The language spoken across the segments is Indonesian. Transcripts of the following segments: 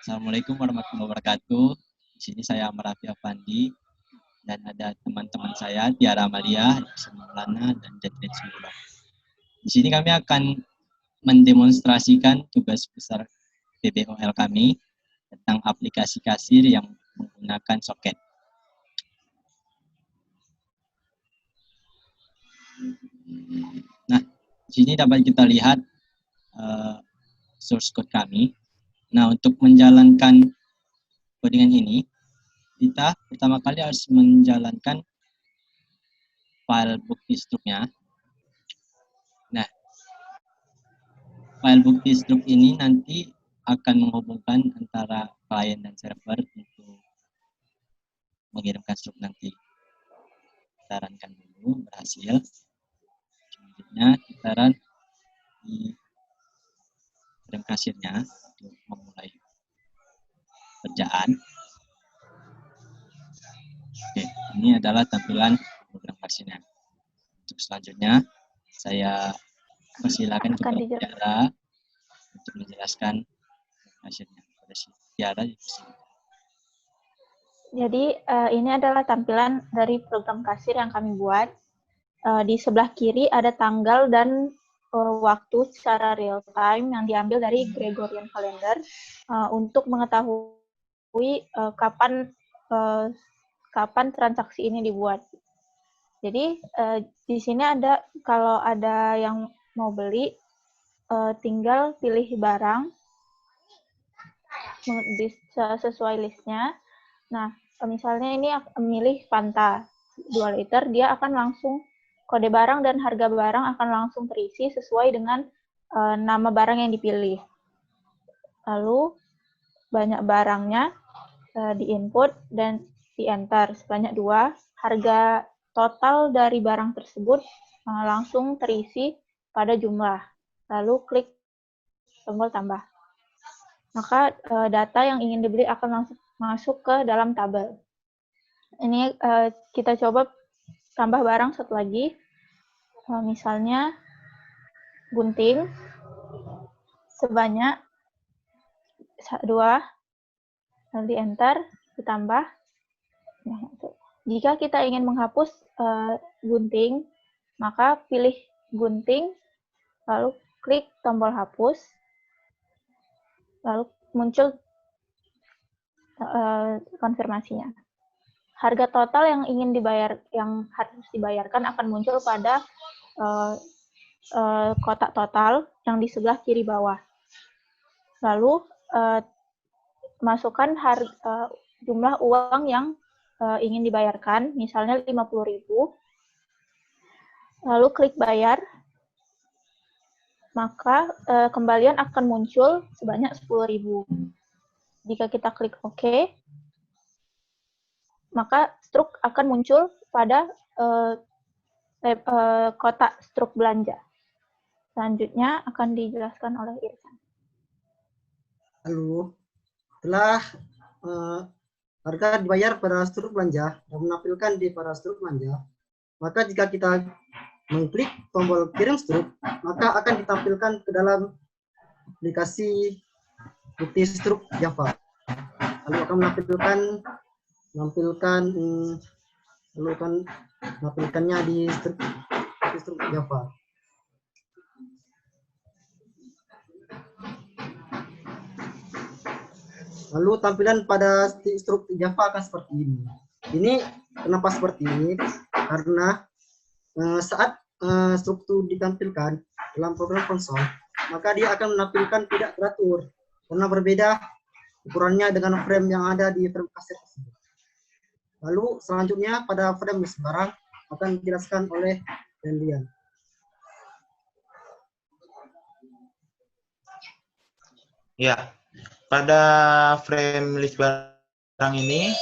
Assalamualaikum warahmatullahi wabarakatuh. Di sini saya Merafi Afandi dan ada teman-teman saya Tiara Amalia, Maulana, dan Jatrin Simulon. Di sini kami akan mendemonstrasikan tugas besar PBOL kami tentang aplikasi kasir yang menggunakan soket. Nah, di sini dapat kita lihat source code kami. Nah, untuk menjalankan codingan ini, kita pertama kali harus menjalankan file bukti struknya. Nah, file bukti struk ini nanti akan menghubungkan antara klien dan server untuk mengirimkan struk nanti. Kita runkan dulu, berhasil. Selanjutnya kita run di frame kasirnya untuk memulai kerjaan. Oke, ini adalah tampilan program kasirnya. Untuk selanjutnya, saya persilakan kepada Tiara untuk menjelaskan hasilnya. Pada Tiara, jadi ini adalah tampilan dari program kasir yang kami buat. Di sebelah kiri ada tanggal dan waktu secara real time yang diambil dari Gregorian Calendar untuk mengetahui kapan transaksi ini dibuat. Jadi di sini ada, kalau ada yang mau beli, tinggal pilih barang sesuai listnya. Nah, misalnya ini memilih Fanta 2 liter, dia akan langsung kode barang dan harga barang akan langsung terisi sesuai dengan nama barang yang dipilih. Lalu banyak barangnya di-input dan di-enter sebanyak 2. Harga total dari barang tersebut langsung terisi pada jumlah. Lalu klik tombol tambah. Maka data yang ingin dibeli akan langsung masuk ke dalam tabel. Ini kita coba tambah barang satu lagi. Misalnya gunting sebanyak 2, lalu di-enter, ditambah. Nah, jika kita ingin menghapus gunting, maka pilih gunting, lalu klik tombol hapus, lalu muncul konfirmasinya. Harga total yang ingin dibayar, yang harus dibayarkan akan muncul pada kotak total yang di sebelah kiri bawah. Lalu masukkan jumlah uang yang ingin dibayarkan, misalnya 50.000. Lalu klik bayar, maka kembalian akan muncul sebanyak 10.000. Jika kita klik OK, maka struk akan muncul pada kotak struk belanja. Selanjutnya akan dijelaskan oleh Irfan. Lalu, setelah harga dibayar pada struk belanja dan menampilkan di pada struk belanja, maka jika kita mengklik tombol kirim struk, maka akan ditampilkan ke dalam aplikasi bukti struk Java. Lalu akan menampilkannya di struk Java. Lalu tampilan pada struk Java akan seperti ini. Ini kenapa seperti ini? Karena saat struktur ditampilkan dalam program konsol, maka dia akan menampilkan tidak teratur karena berbeda ukurannya dengan frame yang ada di frame kasir tersebut. Lalu selanjutnya pada frame list barang akan dijelaskan oleh Delian. Ya, pada frame list barang ini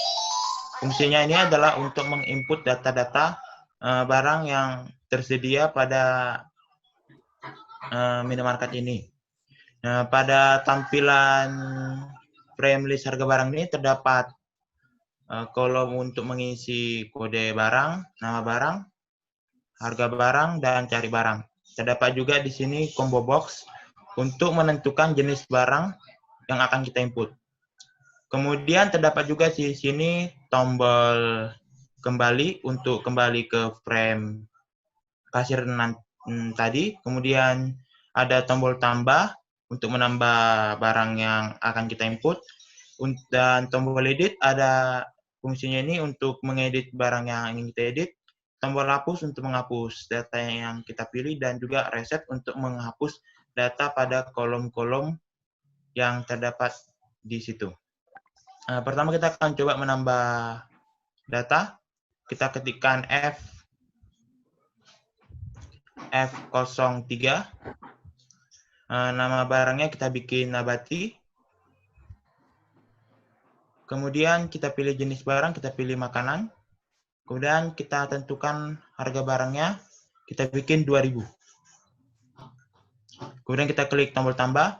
fungsinya ini adalah untuk menginput data-data barang yang tersedia pada minimarket ini. Nah, pada tampilan frame list harga barang ini terdapat kolom untuk mengisi kode barang, nama barang, harga barang, dan cari barang. Terdapat juga di sini combo box untuk menentukan jenis barang yang akan kita input. Kemudian terdapat juga di sini tombol kembali untuk kembali ke frame kasir tadi. Kemudian ada tombol tambah untuk menambah barang yang akan kita input. Dan tombol edit ada fungsinya ini untuk mengedit barang yang ingin kita edit. Tombol hapus untuk menghapus data yang kita pilih, dan juga reset untuk menghapus data pada kolom-kolom yang terdapat di situ. Pertama kita akan coba menambah data. Kita ketikkan F03. Nama barangnya kita bikin nabati. Kemudian kita pilih jenis barang, kita pilih makanan. Kemudian kita tentukan harga barangnya, kita bikin 2000. Kemudian kita klik tombol tambah.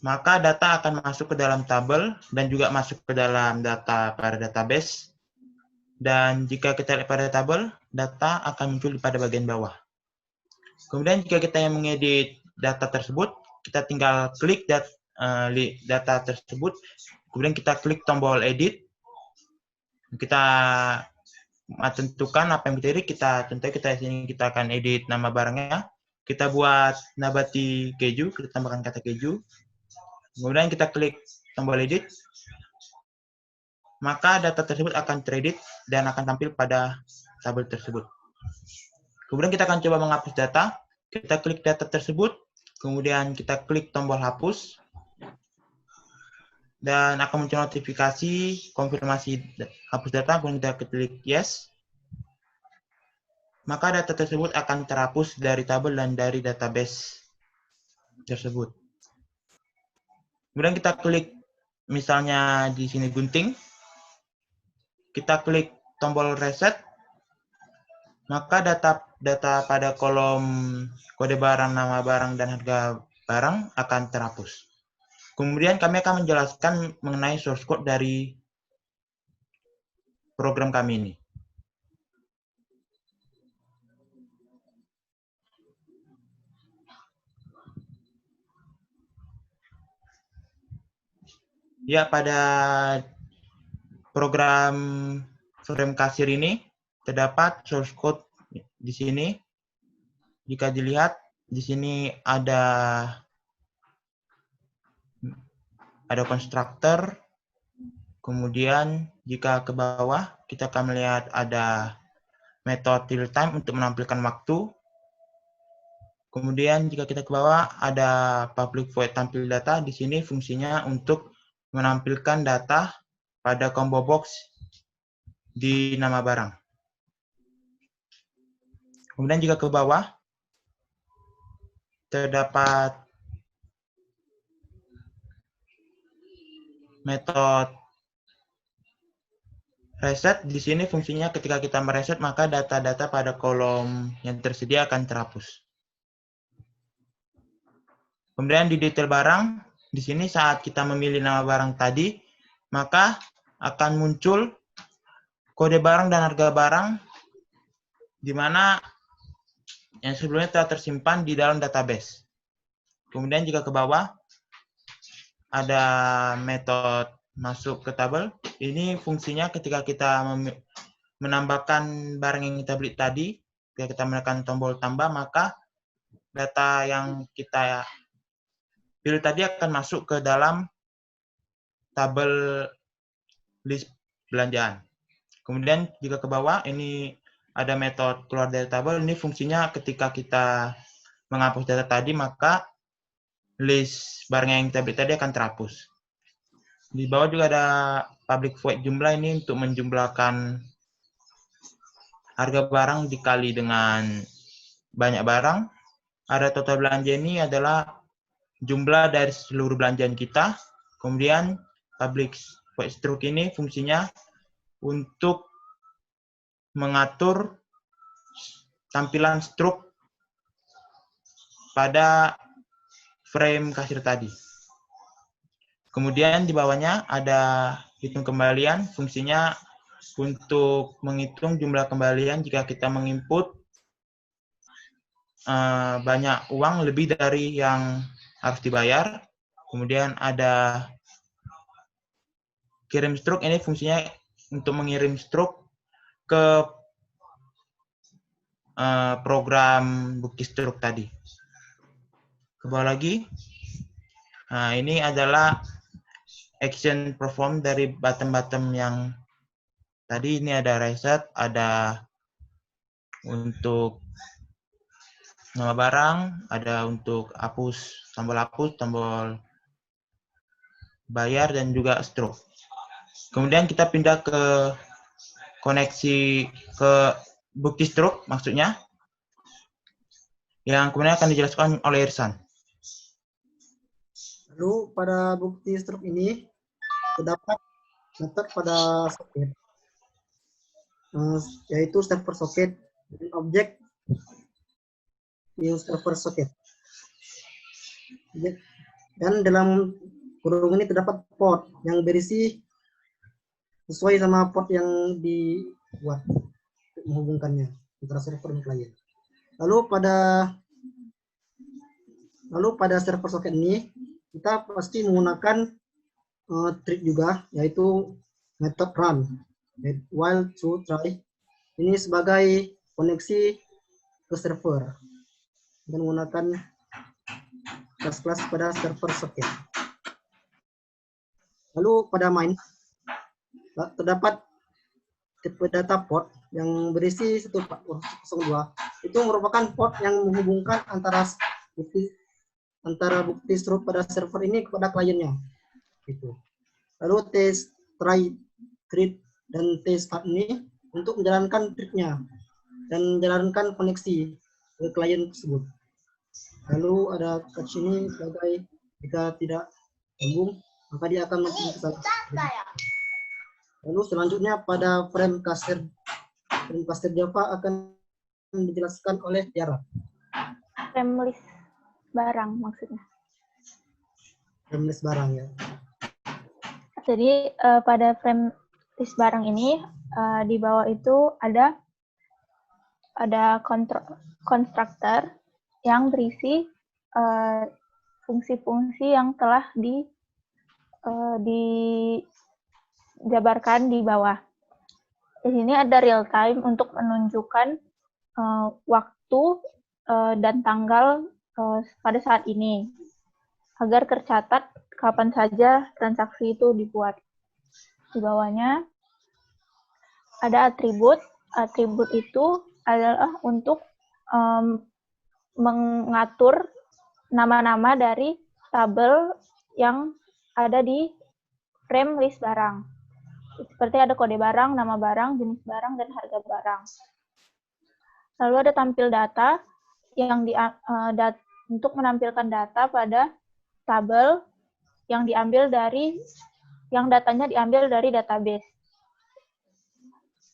Maka data akan masuk ke dalam tabel dan juga masuk ke dalam data pada database. Dan jika kita lihat pada tabel, data akan muncul pada bagian bawah. Kemudian jika kita yang mengedit data tersebut, kita tinggal klik data tersebut, kemudian kita klik tombol edit. Kita tentukan apa yang kita edit, kita akan edit nama barangnya. Kita buat nabati keju, kita tambahkan kata keju. Kemudian kita klik tombol edit, maka data tersebut akan teredit dan akan tampil pada tabel tersebut. Kemudian kita akan coba menghapus data. Kita klik data tersebut, kemudian kita klik tombol hapus, dan akan muncul notifikasi konfirmasi hapus data. Kemudian kita klik yes, maka data tersebut akan terhapus dari tabel dan dari database tersebut. Kemudian kita klik misalnya di sini gunting, kita klik tombol reset, maka data pada kolom kode barang, nama barang, dan harga barang akan terhapus. Kemudian kami akan menjelaskan mengenai source code dari program kami ini. Ya, pada program frame kasir ini terdapat source code di sini. Jika dilihat di sini ada konstruktor. Kemudian jika ke bawah kita akan melihat ada metode real time untuk menampilkan waktu. Kemudian jika kita ke bawah ada public void tampil data. Di sini fungsinya untuk menampilkan data pada combo box di nama barang. Kemudian jika ke bawah terdapat metode reset. Di sini fungsinya ketika kita mereset, maka data-data pada kolom yang tersedia akan terhapus. Kemudian di detail barang, di sini saat kita memilih nama barang tadi, maka akan muncul kode barang dan harga barang di mana yang sebelumnya telah tersimpan di dalam database. Kemudian jika ke bawah ada metode masuk ke tabel. Ini fungsinya ketika kita menambahkan barang yang kita beli tadi, ketika kita menekan tombol tambah, maka data yang kita pilih tadi akan masuk ke dalam tabel list belanjaan. Kemudian jika ke bawah ini ada metode keluar dari tabel. Ini fungsinya ketika kita menghapus data tadi, maka list barang yang kita beli tadi akan terhapus. Di bawah juga ada public void jumlah, ini untuk menjumlahkan harga barang dikali dengan banyak barang. Ada total belanja, ini adalah jumlah dari seluruh belanjaan kita. Kemudian public void struct ini fungsinya untuk mengatur tampilan struk pada frame kasir tadi. Kemudian di bawahnya ada hitung kembalian, fungsinya untuk menghitung jumlah kembalian jika kita menginput banyak uang lebih dari yang harus dibayar. Kemudian ada kirim struk ini fungsinya untuk mengirim struk ke program bukti struk tadi. Ke bawah lagi. Nah, ini adalah action perform dari button-button yang tadi. Ini ada reset, ada untuk nama barang, ada untuk hapus, tombol bayar, dan juga struk. Kemudian kita pindah ke koneksi ke bukti struk, maksudnya, yang kemudian akan dijelaskan oleh Irsan. Lalu pada bukti struk ini terdapat metode pada soket, yaitu server soket dan objek server soket. Dan dalam kurung ini terdapat port yang berisi sesuai sama port yang dibuat untuk menghubungkannya antara server dan klien. Lalu pada server soket ini kita pasti menggunakan trik juga, yaitu metode run, while true try. Ini sebagai koneksi ke server dan menggunakan kelas-kelas pada server soket. Lalu pada main terdapat tipe data port yang berisi 1402. Itu merupakan port yang menghubungkan antara bukti struk pada server ini kepada kliennya. Gitu. Lalu test, try, treat, dan test start ini untuk menjalankan triknya dan menjalankan koneksi ke klien tersebut. Lalu ada catch ini sebagai jika tidak nyambung maka dia akan mempunyai kesalahan. Lalu selanjutnya pada frame caster Java akan dijelaskan oleh Tiara. Frame list barang maksudnya. Frame list barang ya. Jadi pada frame list barang ini di bawah itu ada konstruktor yang berisi fungsi-fungsi yang telah dijabarkan di bawah. Di sini ada real time untuk menunjukkan waktu dan tanggal pada saat ini agar tercatat kapan saja transaksi itu dibuat. Di bawahnya ada atribut. Atribut itu adalah untuk mengatur nama-nama dari tabel yang ada di frame list barang. Seperti ada kode barang, nama barang, jenis barang, dan harga barang. Lalu ada tampil data yang untuk menampilkan data pada tabel yang datanya diambil dari database.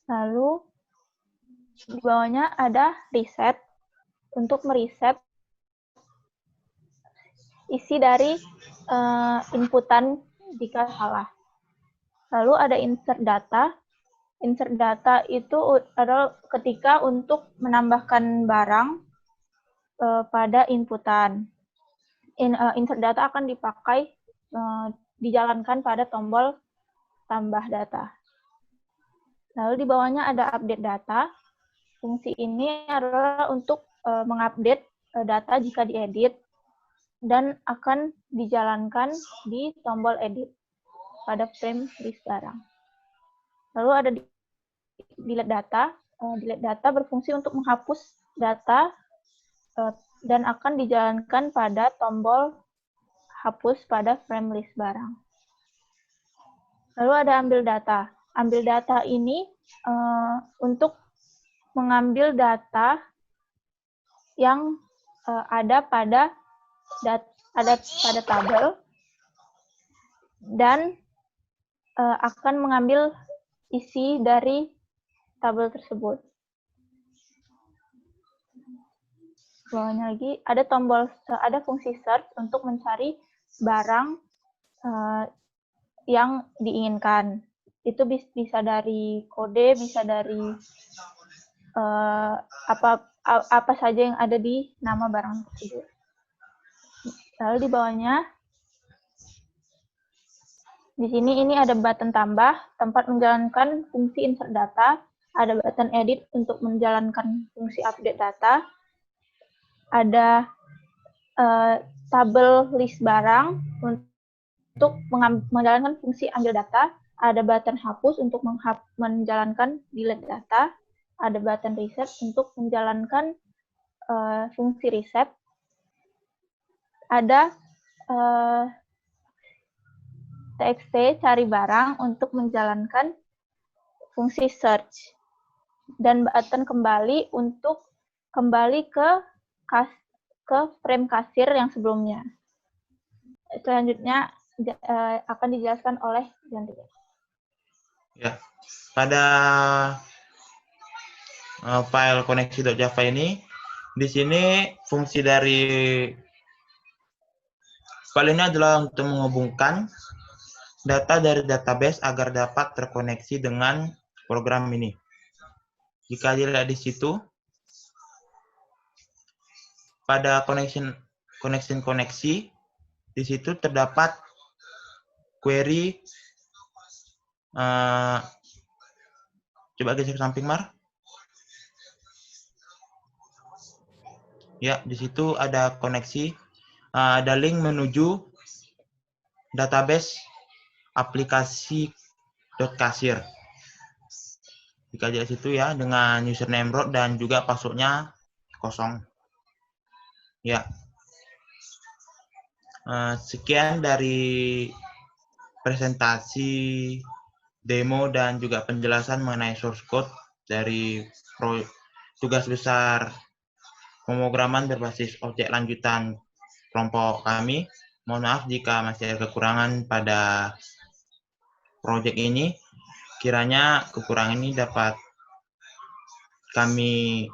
Lalu di bawahnya ada reset untuk mereset isi dari inputan jika salah. Lalu ada insert data. Insert data itu adalah ketika untuk menambahkan barang pada inputan. Insert data akan dipakai dijalankan pada tombol tambah data. Lalu di bawahnya ada update data. Fungsi ini adalah untuk mengupdate data jika diedit dan akan dijalankan di tombol edit pada frame list barang. Lalu ada delete data. Delete data berfungsi untuk menghapus data dan akan dijalankan pada tombol hapus pada frame list barang. Lalu ada ambil data. Ambil data ini untuk mengambil data yang ada pada tabel dan akan mengambil isi dari tabel tersebut. Bawahnya lagi ada fungsi search untuk mencari barang yang diinginkan. Itu bisa dari kode, bisa dari apa saja yang ada di nama barang tersebut. Lalu di bawahnya Di sini ini ada button tambah, tempat menjalankan fungsi insert data, ada button edit untuk menjalankan fungsi update data, ada tabel list barang untuk menjalankan fungsi ambil data, ada button hapus untuk menjalankan delete data, ada button reset untuk menjalankan fungsi reset, ada TXT cari barang untuk menjalankan fungsi search, dan button kembali untuk kembali ke frame kasir yang sebelumnya. Selanjutnya akan dijelaskan oleh Jandri. Ya, pada file koneksi.java ini, di sini fungsi dari file ini adalah untuk menghubungkan data dari database agar dapat terkoneksi dengan program ini. Jika dilihat di situ, pada koneksi, di situ terdapat query. Coba geser ke samping, Mar. Ya, di situ ada koneksi, ada link menuju database aplikasi.kasir. Jika di situ ya, dengan username root dan juga passwordnya kosong. Ya, sekian dari presentasi, demo, dan juga penjelasan mengenai source code dari tugas besar pemrograman berbasis objek lanjutan kelompok kami. Mohon maaf jika masih ada kekurangan pada proyek ini. Kiranya kekurangan ini dapat kami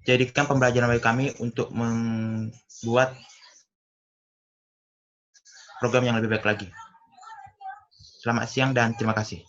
jadikan pembelajaran bagi kami untuk membuat program yang lebih baik lagi. Selamat siang dan terima kasih.